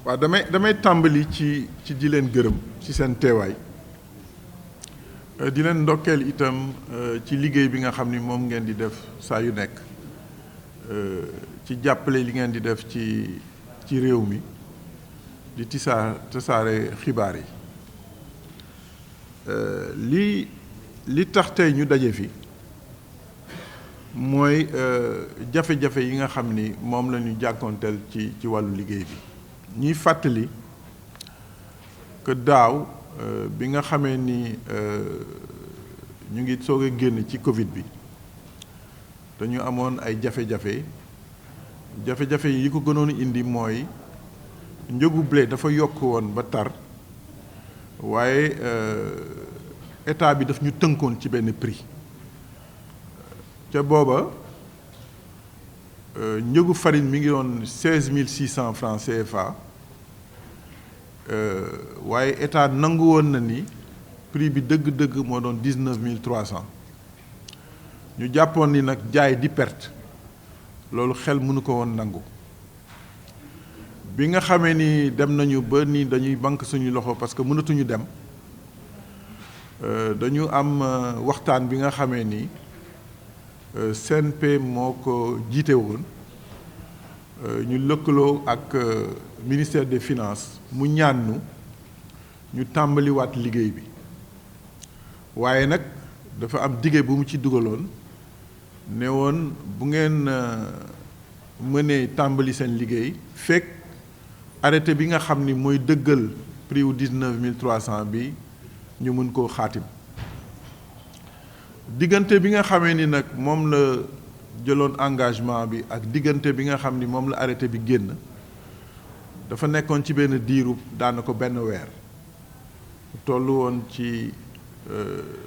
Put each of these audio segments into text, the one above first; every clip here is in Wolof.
waaw damay tàmbali ci di leen gërëm ci seen teewaay di leen ndokkeel itam ci liggéey bi nga xam ni moom ngeen di def saa yu nekk ci jàppale li ngeen di def ci réew mi di tasaare xibaar yi li tax tey ñu daje fi mooy jafe-jafe yi nga xam ni moom la ñu jàkkoonteel ci wàllu liggéey bi ñuy fàttali que daaw bi nga xamee ni ñu ngi soog a génn ci Covid bi dañu amoon ay jafe-jafe yi ko gënoon indi mooy njëgu blé dafa yokk woon ba tar waaye état bi daf ñu tënkoon ci benn prix ca booba njëgu farine mi ngi doon 16 600 francs CFA waaye état nangu woon na ni prix bi dëgg-dëgg moo doon 19 300 ñu jàppoon ni nag jaay di perte loolu xel mënu ko woon nangu bi nga xamee ni dem nañu ba ni dañuy banque suñu loxo parce que mënatuñu dem dañu am waxtaan bi nga xamee ni CNP moo ko jiite woon ñu lëkkaloo ak ministère des finances mu ñaan ñu tàmbaliwaat liggéey bi waaye nag dafa am dige bu mu ci dugaloon ne woon bu ngeen mënee tàmbali seen liggéey fekk arrêté bi nga xam ni mooy dëggal prix wu 19 300 bi ñu mën koo xaatim diggante bi nga xamee ni nag moom la jëloon engagement bi ak diggante bi nga xam ni moom la arrêté bi génn dafa nekkoon ci benn diiru daanaka benn weer tollu woon ci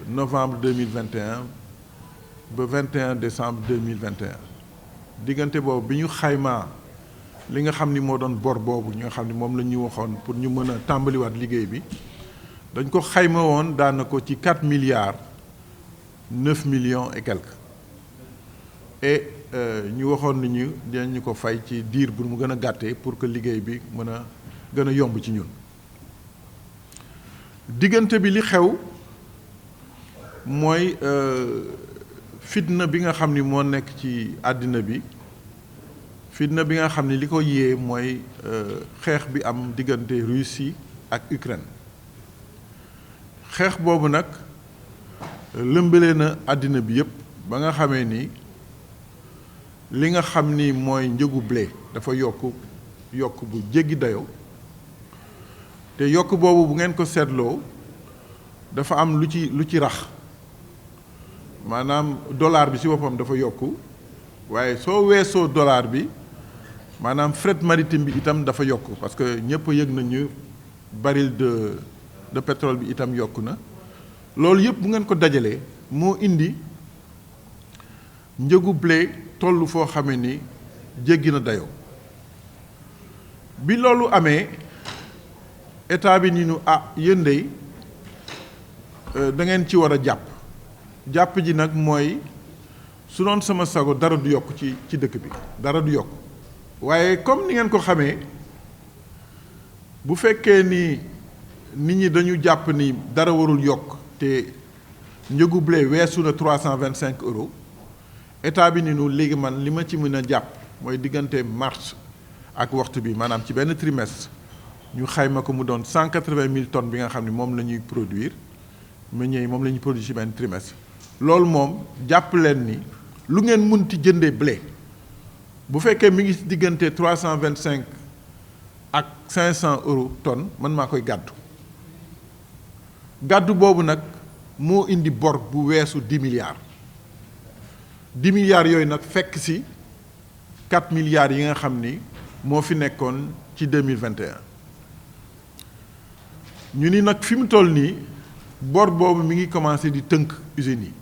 novembre 2021 ba 21 décembre 2021 diggante boobu bi ñu xaymaa li nga xam ni moo doon bor boobu ñi nga xam ni moom la ñu waxoon pour ñu mën a tàmbaliwaat liggéey bi dañ ko xayma woon daanaka ci 4 milliards 9 millions et quelques et ñu waxoon ni ñu dinañu ko fay ci diir bu mu gën a gàttee pour que liggéey bi mën a gën a yomb ci ñun diggante bi li xew mooy fitna bi nga xam ni moo nekk ci àddina bi fitna bi nga xam ni li ko yee mooy xeex bi am diggante Russie ak Ukraine xeex boobu nag lëmbale na àddina bi yépp ba nga xamee ni li nga xam ni mooy njëgu blé dafa yokk bu jéggi dayoo te yokk boobu bu ngeen ko seetloo dafa am lu ci rax maanaam dollar bi ci boppam dafa yokk waaye soo weesoo dollar bi maanaam fret maritime bi itam dafa yokk parce que ñëpp yëg nañu baril de pétrole bi itam yokk na loolu yëpp bu ngeen ko dajalee moo indi njëgu blé toll foo xamee ni jéggi na dayoo bi loolu amee état bi ni ñu yéen dey da ngeen ci war a jàpp ji nag mooy su doon sama sago dara du yokk ci dëkk bi dara du yokk waaye comme ni ngeen ko xamee bu fekkee ni nit ñi dañu jàpp ni dara warul yokk te njëgu blé weesu na 325 euros état bi ni nu léegi man li ma ci mën a jàpp mooy diggante mars ak waxtu bi maanaam ci benn trimestre ñu xayma ko mu doon 180 000 tonnes bi nga xam ne moom la ñuy produire meññee moom la ñuy produire ci benn trimestre loolu moom jàpp leen ni lu ngeen munti jëndee blé bu fekkee mi ngi ci diggante 325 ak 500 euros tonnes man maa koy gàddu boobu nag moo indi bor bu weesu 10 milliards 10 milliards yooyu nag fekk ci 4 milliards yi nga xam ni moo fi nekkoon ci 2021 ñu ni nag fi mu toll nii bor boobu mi ngi commencé di tënk usines yi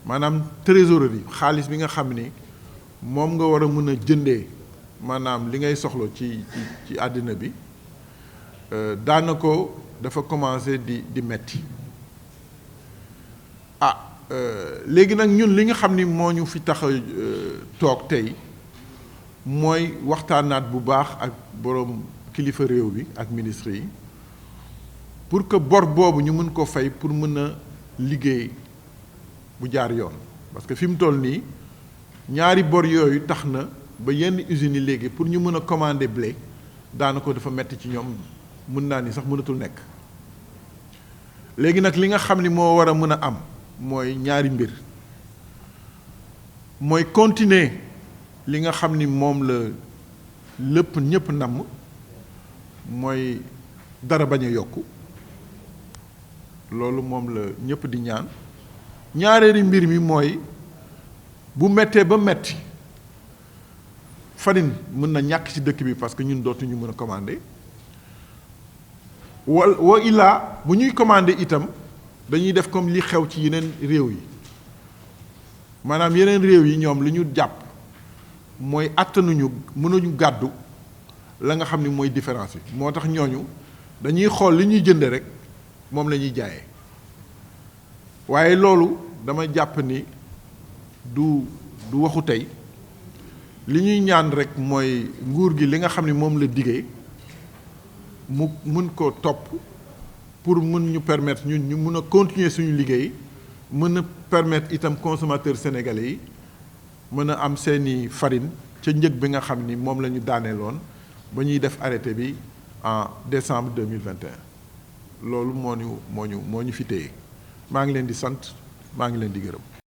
maanaam trésorerie xaalis bi nga xam ni moom nga war a mën a jëndee maanaam li ngay soxla ci àddina bi daanaka dafa commencé di metti léegi nag ñun li nga xam ni moo ñu fi tax a toog tey mooy waxtaanaat bu baax ak boroom kilifa réew bi ak ministre yi pour que bor boobu ñu mën ko fay pour mën a liggéey bu jaar yoon parce que fi mu toll nii ñaari bor yooyu tax na ba yenn usines yi léegi pour ñu mën a commander blé daanaka dafa metti ci ñoom mën naa ni sax mënatul nekk léegi nag li nga xam ni moo war a mën a am mooy ñaari mbir mooy continuer li nga xam ni moom la lépp ñëpp namm mooy dara bañ a yokku loolu moom la ñëpp di ñaan ñaareeri mbir mi mooy bu mettee ba metti farine mën na ñàkk ci dëkk bi parce que ñun dootuñu mën a commander wa illaa bu ñuy commander itam dañuy def comme li xew ci yeneen réew yi maanaam yeneen réew yi ñoom li ñu jàpp mooy attanuñu mënuñu gàddu la nga xam ni mooy différence bi moo tax ñooñu dañuy xool li ñuy jënde rek moom la ñuy jaayee waaye loolu dama jàpp ni du waxu tey li ñuy ñaan rek mooy nguur gi li nga xam ni moom la diggee mu mën ko topp pour mën ñu permettre ñun ñu mën a continuer suñu liggéey mën a permettre itam consommateurs sénégalais yi mën a am seeni farine ca njëg bi nga xam ni moom la ñu daaneeloon ba ñuy def arrêté bi en décembre 2021 loolu moo ñu fi téye maa ngi leen di sant maa ngi leen di gërëm